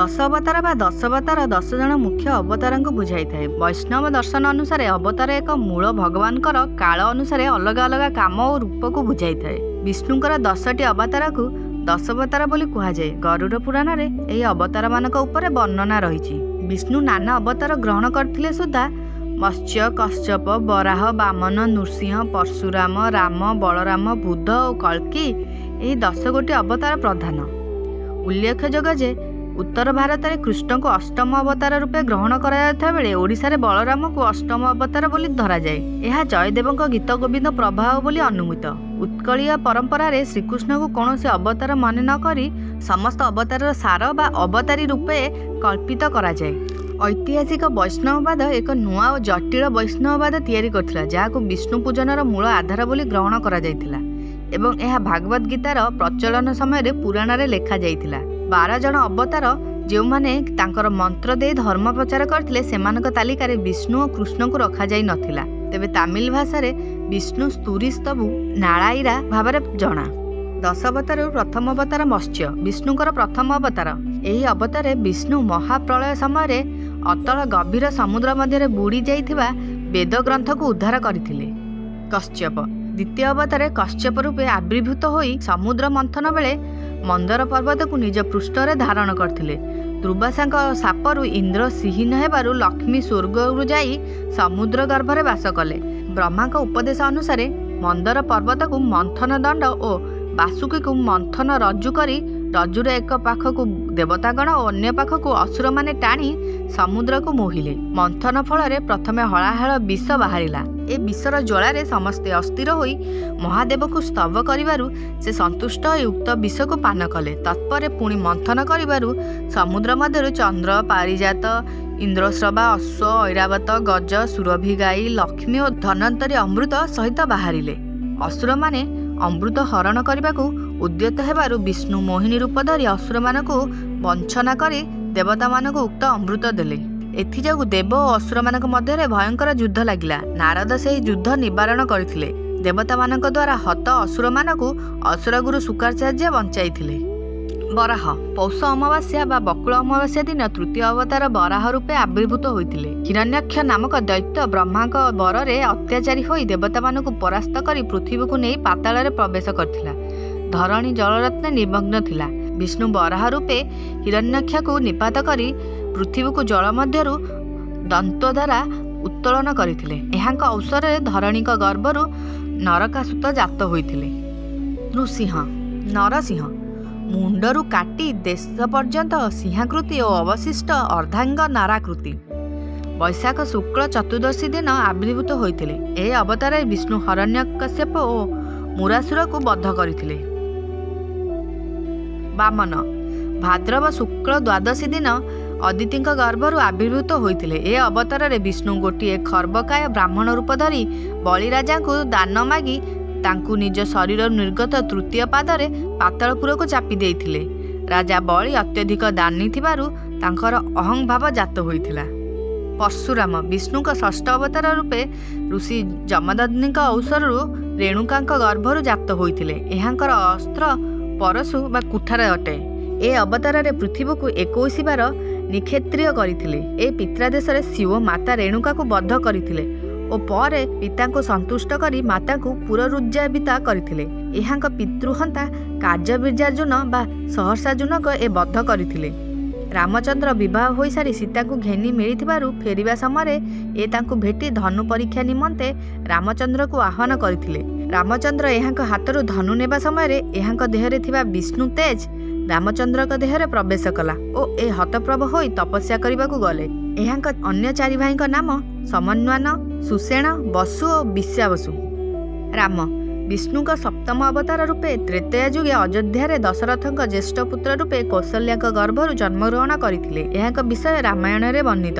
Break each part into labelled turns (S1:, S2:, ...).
S1: दश अवतार बा दशावतार 10 जन मुख्य अवतार को बुझाई था। वैष्णव दर्शन अनुसार अवतार एक मूल भगवान काल अनुसार अलग अलग काम और रूप को बुझाई था। विष्णुकर 10टी अवतार को दशावतार बोली कहुए। गरुड़ पुराण में यह अवतार मान वर्णना रही। विष्णु नाना अवतार ग्रहण करथिले सुधा मत्स्य, कश्यप, वराह, वामन, नृसिंह, परशुराम, राम, बलराम, बुद्ध और कल्कि यही 10 गोटी अवतार प्रधान। उल्लेखযোग्य जे उत्तर भारत में कृष्ण को अष्टम अवतार रूपे ग्रहण करा बेले ओडिशा रे बलराम को अष्टम अवतार बोली धरा जाए। यह जयदेव गीत गोविंद प्रभाव बोली अनुमित। उत्कलीय परंपरा रे श्रीकृष्ण को कौन से अवतार मन न करी समस्त अवतार सार बा अवतारी रूपे कल्पित करा जाए। ऐतिहासिक वैष्णववाद एक नुआ और जटिल वैष्णववाद तैयारी करथिला जाहाको विष्णु पूजनर मूल आधार बोली ग्रहण करा जायथिला एवं यह भागवत गीतार प्रचलन समय पुराण रे लेखा जायथिला। 12 जन अवतार जो माने तांकर मंत्र दे धर्म प्रचार करथिले सेमानक तालिका रे विष्णु और कृष्ण को रखा जाय नथिला। तेबे तमिल भाषा रे विष्णु स्तुरीस्तबु नारायणा भाव जना। 10 अवतार प्रथम अवतार मत्स्य विष्णुकर प्रथम अवतार। यही अवतार विष्णु महाप्रलय समय अतल गभीर समुद्र मध्य बुड़ी जाइथिबा वेद ग्रंथ को उद्धार करथिले। कश्यप द्वितीय अवतार कश्यप रूपे आविर्भूत होई समुद्र मंथन बेले मंदर पर्वत को निज पृष्ठ रे धारण करथिले। दुर्वासांक सापरु इंद्र सिहीन हेबारु लक्ष्मी स्वर्गरु जाई समुद्र गर्भरे वास कले। ब्रह्मा का उपदेश अनुसार मंदर पर्वत को मंथन दंड और बासुकी को मंथन रज्जु करी रज्जुर एक पाखक देवतागण और अन्य पाखक असुर माने टाणी समुद्र को मोहिले। मंथन फल प्रथमे हलाहल विष बाहरिला। ए विषर ज्वालारे समस्ते अस्थिर होई महादेव को स्तव करिबारु से संतुष्ट होई उक्त विष को पान कले। तत्पर पुणी मंथन करिबारु समुद्र मध्यरु चंद्र, पारिजात, इंद्रश्रवा, अश्व, ऐरावत, गज, सुरभि गाई, लक्ष्मी और धन्वंतरी अमृत सहित बाहरिले। असुर माने अमृत हरण करने को उद्यत हेबारु विष्णु मोहिनी रूप धरी असुर मान को वंचना करी देवता मान को उक्त अमृत देले। एथिजागु देव और असुर मान मध्य भयंकर युद्ध लगिला। नारद से युद्ध निवारण करथिले। देवता मान द्वारा हत असुर मान को असुरगुरु शुक्राचार्य बंचाइथिले। बराह पौष अमावास्या बा बकुल अमावास्या दिन तृतीय अवतार बराह रूपे आविर्भूत होइथिले। हिरण्यक्ष नामक दैत्य ब्रह्मा बरे अत्याचारी होई देवता मान को परास्त करी पृथ्वी को नहीं पाताल रे प्रवेश करथिला। धरणी जलरत्न निमग्न थिला। विष्णु बराह रूपे हिरण्यक्ष को निपात करी पृथ्वी को जल मध्यरु दंत द्वारा उत्तोलन करथिले। एहांक अवसर धरणी गर्भरु नरकासुत जात होइथिले। नृसिंह नरसिंह मुंडरू काटी देश पर्यंत सिंहाकृति और अवशिष्ट अर्धांग नाराकृति। वैशाख शुक्ल चतुर्दशी दिन आविर्भूत होइथिले। ए अवतार विष्णु हिरण्यकश्यप और मुरासुर को बध करथिले। वामन भाद्रव शुक्ल द्वादशी दिन अदिति गर्भरु आविर्भूत होइथिले। ए अवतार विष्णु गोटे खर्बकाय ब्राह्मण रूप धरी बलिराजा को दान मागी तांकु निज शरीर निर्गत तृतीय पादरे पातालपुर को चापी देइथिले। राजा बलि अत्यधिक दानी थिबारु तांकर अहं भाव जात होइथिला। परशुराम विष्णु का षष्ठ अवतार रूपे ऋषि जमदग्नि अवसरु रेणुका गर्भरु जात होइथिले। एहांकर अस्त्र परशु बा कुठार अटे। ए अवतार पृथ्वी को 21 बार निक्षेत्रिय करथिले। ए पित्रादेश शिव माता रेणुका को बद्ध करथिले और पर पिता को संतुष्ट करी माता को पुनरुज्जीवित करथिले। एहांक पितृहंता कार्य बा सहर्षार्जुनक ए बद्ध करथिले। रामचंद्र विवाह हो सारी सीता को घेनी मिलिथिबारु फेरिबा समय ए तांकु भेटी धनु परीक्षा निमंते रामचंद्र को आह्वान करथिले। रामचंद्र एहांक हाथरु धनु नेबा समय एहांक देहरे थिबा विष्णु तेज रामचंद्रक देहरे प्रवेश कला और ए हतप्रभ होई तपस्या करबाकू गले। एहांक अन्य 4 भाईक नाम समन्वान, सुसेन, वसु और विश्वावसु। राम विष्णु का सप्तम अवतार रूपे त्रेतया जुगे अयोध्या दशरथ ज्येष्ठ पुत्र रूपे कौशल्या गर्भरु जन्मग्रहण करथिले। एहांक विषय रामायण रे वर्णित।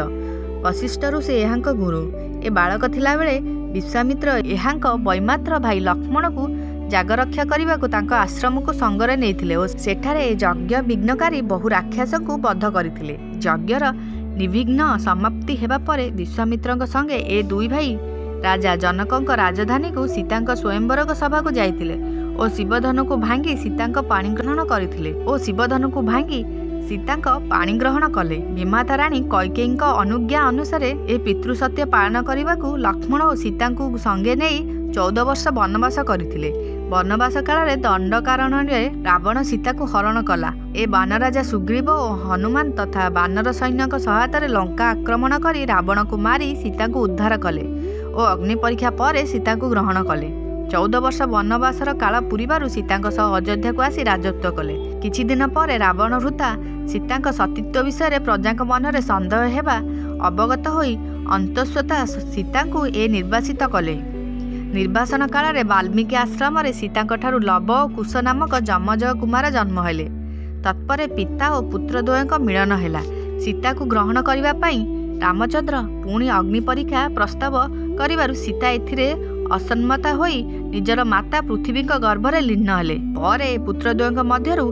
S1: वशिष्ठ ऋषि एहांक गुरु। ए बालक थिला बेले विश्वामित्र एहांक वैमात्र भाई लक्ष्मण को जागरक्षा करने तांको आश्रम को संगरे नेइथिले और सेठारे यज्ञ विघ्नकारी बहु राक्षस को बद्ध करथिले। यज्ञर निर्विघ्न समाप्ति हेबा परे विश्वामित्रଙ୍କ संगे ए दुई भाई राजा जनकଙ୍କ राजधानी को सीताଙ୍କ स्वयंवर सभा को जाइथिले और शिवधनु को भांगी सीताଙ୍କ पाणी ग्रहण करथिले और शिवधनु को भांगी ସୀତାଙ୍କ ପାଣି ଗ୍ରହଣ କଲେ। ବିମାତା ରାଣୀ କୈକେୟୀଙ୍କ ଅନୁଜ୍ଞା ଅନୁସାରେ ଏ ପିତୃସତ୍ୟ ପାଳନ କରିବାକୁ ଲକ୍ଷ୍ମଣ ଓ ସୀତାଙ୍କୁ ସଙ୍ଗେ ନେଇ 14 ବର୍ଷ ବନବାସ କରିଥିଲେ। ବନବାସ କାଳରେ ଦଣ୍ଡ କାରଣରେ ରାବଣ ସୀତାକୁ ହରଣ କଲା। ଏ ବାନରାଜା ସୁଗ୍ରୀବ ଓ ହନୁମାନ ତଥା ବାନର ସୈନ୍ୟଙ୍କ ସହାୟତାରେ ଲଙ୍କା ଆକ୍ରମଣ କରି ରାବଣକୁ ମାରି ସୀତାଙ୍କୁ ଉଦ୍ଧାର କଲେ ଓ ଅଗ୍ନି ପରୀକ୍ଷା ପରେ ସୀତାଙ୍କୁ ଗ୍ରହଣ କଲେ। 14 ବର୍ଷ ବନବାସର କାଳ ପୂରିବାରୁ ସୀତାଙ୍କ ସହ ଅଯୋଧ୍ୟାକୁ ଆସି ରାଜତ୍ୱ କଲେ। କିଛି ଦିନ ପରେ ରାବଣ ହୃତା ସୀତାଙ୍କ ସତୀତ୍ୱ ବିଷୟରେ ପ୍ରଜାଙ୍କ ମନରେ ସନ୍ଦେହ ହେବା ଅବଗତ ହୋଇ ଅନ୍ତଃସ୍ୱତା ସୀତାଙ୍କୁ ନିର୍ବାସିତ କଲେ। ନିର୍ବାସନ କାଳରେ ବାଲ୍ମୀକି ଆଶ୍ରମରେ ସୀତାଙ୍କଠାରୁ ଲବ ଓ କୁଶ ନାମକ ଯମଜ କୁମାର ଜନ୍ମ ହେଲେ। ତତ୍ପରେ ପିତା ଓ ପୁତ୍ର ଦ୍ୱୟଙ୍କ ମିଳନ ହେଲା। ସୀତାକୁ ଗ୍ରହଣ କରିବା ପାଇଁ ରାମଚନ୍ଦ୍ର ପୁଣି ଅଗ୍ନି ପରୀକ୍ଷା ପ୍ରସ୍ତାବ କରିବାରୁ ସୀତା ଏଥିରେ ଅସମ୍ମତା ହୋଇ ନିଜର ମାତା ପୃଥିବୀଙ୍କ ଗର୍ଭରେ ଲୀନ ହେଲେ। ପରେ ପୁତ୍ରଦ୍ୱୟଙ୍କ ମଧ୍ୟରୁ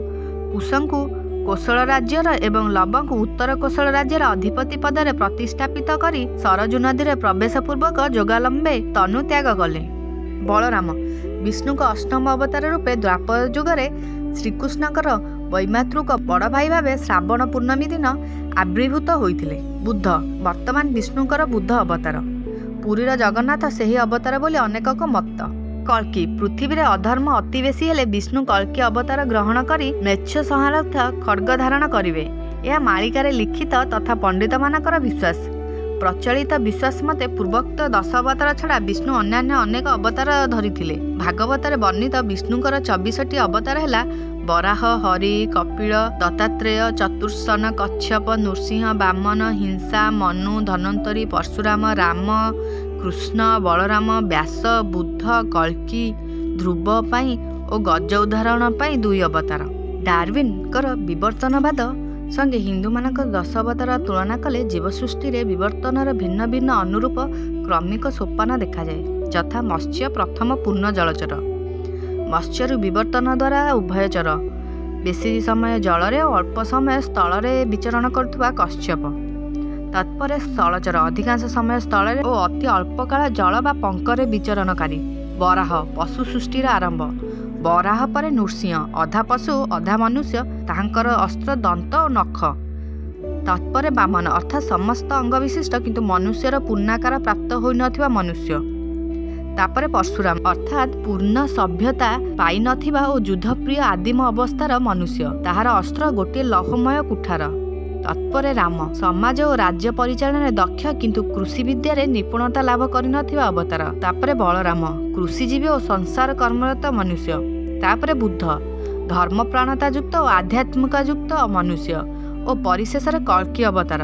S1: କୁଶଙ୍କୁ କୋଶଳ ରାଜ୍ୟର ଏବଂ ଲବଙ୍କୁ ଉତ୍ତର କୋଶଳ ରାଜ୍ୟର ଅଧିପତି ପଦରେ ପ୍ରତିଷ୍ଠାପିତ କରି ସରଜୁ ନଦୀରେ ପ୍ରବେଶ ପୂର୍ବକ ଯୋଗାଲମ୍ବେ ତନୁ ତ୍ୟାଗ କଲେ। ବଳରାମ ବିଷ୍ଣୁଙ୍କ ଅଷ୍ଟମ ଅବତାର ରୂପେ ଦ୍ୱାପର ଯୁଗରେ ଶ୍ରୀକୃଷ୍ଣଙ୍କର ବୈମାତୃକ ବଡ଼ ଭାଇ ଭାବେ ଶ୍ରାବଣ ପୂର୍ଣ୍ଣମୀ ଦିନ ଆବିର୍ଭୂତ ହୋଇଥିଲେ। ବୁଦ୍ଧ ବର୍ତ୍ତମାନ ବିଷ୍ଣୁଙ୍କର ବୁଦ୍ଧ ଅବତାର। ପୁରୀର ଜଗନ୍ନାଥ ସେହି ଅବତାର ବୋଲି ଅନେକଙ୍କ ମତ। କଳ୍କି ପୃଥିବୀରେ ଅଧର୍ମ ଅତି ବେଶୀ ହେଲେ ବିଷ୍ଣୁ କଳ୍କି ଅବତାର ଗ୍ରହଣ କରି ମେଚ୍ଛ ସଂହାରଥ ଖଡ୍ଗ ଧାରଣ କରିବେ। ଏହା ମାଳିକାରେ ଲିଖିତ ତଥା ପଣ୍ଡିତମାନଙ୍କର ବିଶ୍ୱାସ। ପ୍ରଚଳିତ ବିଶ୍ୱାସ ମତେ ପୂର୍ବୋକ୍ତ 10 ଅବତାର ଛଡ଼ା ବିଷ୍ଣୁ ଅନ୍ୟାନ୍ୟ ଅନେକ ଅବତାର ଧରିଥିଲେ। ଭାଗବତରେ ବର୍ଣ୍ଣିତ ବିଷ୍ଣୁଙ୍କର 24ଟି ଅବତାର ହେଲା ବରାହ, ହରି, କପିଳ, ଦତ୍ତାତ୍ରେୟ, ଚତୁର୍ସନ, କଚ୍ଛପ, ନୃସିଂହ, ବାମନ, ହିଂସା, ମନୁ, ଧନ୍ୱନ୍ତରୀ, ପରଶୁରାମ, ରାମ, କୃଷ୍ଣ, ବଳରାମ, ବ୍ୟାସ, ବୁଦ୍ଧ, କଳ୍କି, ଧ୍ରୁବ ପାଇଁ ଓ ଗଜ ଉଦାହରଣ ପାଇଁ 2 ଅବତାର। ଡାରୱିନଙ୍କର ବିବର୍ତ୍ତନବାଦ ସଙ୍ଗେ ହିନ୍ଦୁମାନଙ୍କ 10 ଅବତାର ତୁଳନା କଲେ ଜୀବସୃଷ୍ଟିରେ ବିବର୍ତ୍ତନର ଭିନ୍ନ ଭିନ୍ନ ଅନୁରୂପ କ୍ରମିକ ସୋପାନ ଦେଖାଯାଏ। ଯଥା ମତ୍ସ୍ୟ ପ୍ରଥମ ପୂର୍ଣ୍ଣ ଜଳଚର, ମତ୍ସ୍ୟରୁ ବିବର୍ତ୍ତନ ଦ୍ୱାରା ଉଭୟଚର, ବେଶୀ ସମୟ ଜଳରେ ଓ ଅଳ୍ପ ସମୟ ସ୍ଥଳରେ ବିଚରଣ କରୁଥିବା କଶ୍ୟପ, ତତ୍ପରେ ସ୍ଥଳଚର, ଅଧିକାଂଶ ସମୟ ସ୍ଥଳରେ ଓ ଅତି ଅଳ୍ପ କାଳ ଜଳ ବା ପଙ୍କରେ ବିଚରଣକାରୀ। ବରାହ ପଶୁ ସୃଷ୍ଟିର ଆରମ୍ଭ। ବରାହ ପରେ ନୃସିଂହ, ଅଧା ପଶୁ ଅଧା ମନୁଷ୍ୟ, ତାହାଙ୍କର ଅସ୍ତ୍ର ଦନ୍ତ ଓ ନଖ। ତତ୍ପରେ ବାମନ ଅର୍ଥାତ୍ ସମସ୍ତ ଅଙ୍ଗ ବିଶିଷ୍ଟ କିନ୍ତୁ ମନୁଷ୍ୟର ପୂର୍ଣ୍ଣାକାର ପ୍ରାପ୍ତ ହୋଇନଥିବା ମନୁଷ୍ୟ। ତାପରେ ପରଶୁରାମ ଅର୍ଥାତ୍ ପୂର୍ଣ୍ଣ ସଭ୍ୟତା ପାଇନଥିବା ଓ ଯୁଦ୍ଧପ୍ରିୟ ଆଦିମ ଅବସ୍ଥାର ମନୁଷ୍ୟ, ତାହାର ଅସ୍ତ୍ର ଗୋଟିଏ ଲୌହମୟ କୁଠାର। ତତ୍ପରେ ରାମ ସମାଜ ଓ ରାଜ୍ୟ ପରିଚାଳନାରେ ଦକ୍ଷ କିନ୍ତୁ କୃଷି ବିଦ୍ୟାରେ ନିପୁଣତା ଲାଭ କରିନଥିବା ଅବତାର। ତାପରେ ବଳରାମ କୃଷିଜୀବୀ ଓ ସଂସାର କର୍ମରତ ମନୁଷ୍ୟ। ତାପରେ ବୁଦ୍ଧ ଧର୍ମପ୍ରାଣତା ଯୁକ୍ତ ଓ ଆଧ୍ୟାତ୍ମିକ ଯୁକ୍ତ ମନୁଷ୍ୟ ଓ ପରିଶେଷରେ କଳ୍କି ଅବତାର,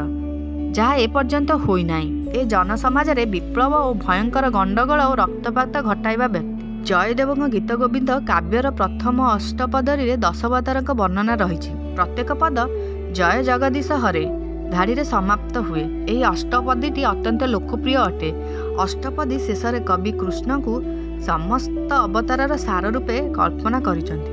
S1: ଯାହା ଏପର୍ଯ୍ୟନ୍ତ ହୋଇନାହିଁ। ଏ ଜନସମାଜରେ ବିପ୍ଳବ ଓ ଭୟଙ୍କର ଗଣ୍ଡଗୋଳ ଓ ରକ୍ତପାତ ଘଟାଇବା ବ୍ୟକ୍ତି। ଜୟଦେବଙ୍କ ଗୀତ ଗୋବିନ୍ଦ କାବ୍ୟର ପ୍ରଥମ ଅଷ୍ଟପଦୀରେ 10 ଅବତାରଙ୍କ ବର୍ଣ୍ଣନା ରହିଛି। ପ୍ରତ୍ୟେକ ପଦ ଜୟ ଜଗଦୀଶ ହରେ ଧାଡ଼ିରେ ସମାପ୍ତ ହୁଏ। ଏହି ଅଷ୍ଟପଦୀଟି ଅତ୍ୟନ୍ତ ଲୋକପ୍ରିୟ ଅଟେ। ଅଷ୍ଟପଦୀ ଶେଷରେ କବି କୃଷ୍ଣଙ୍କୁ ସମସ୍ତ ଅବତାରର ସାର ରୂପେ କଳ୍ପନା କରିଛନ୍ତି।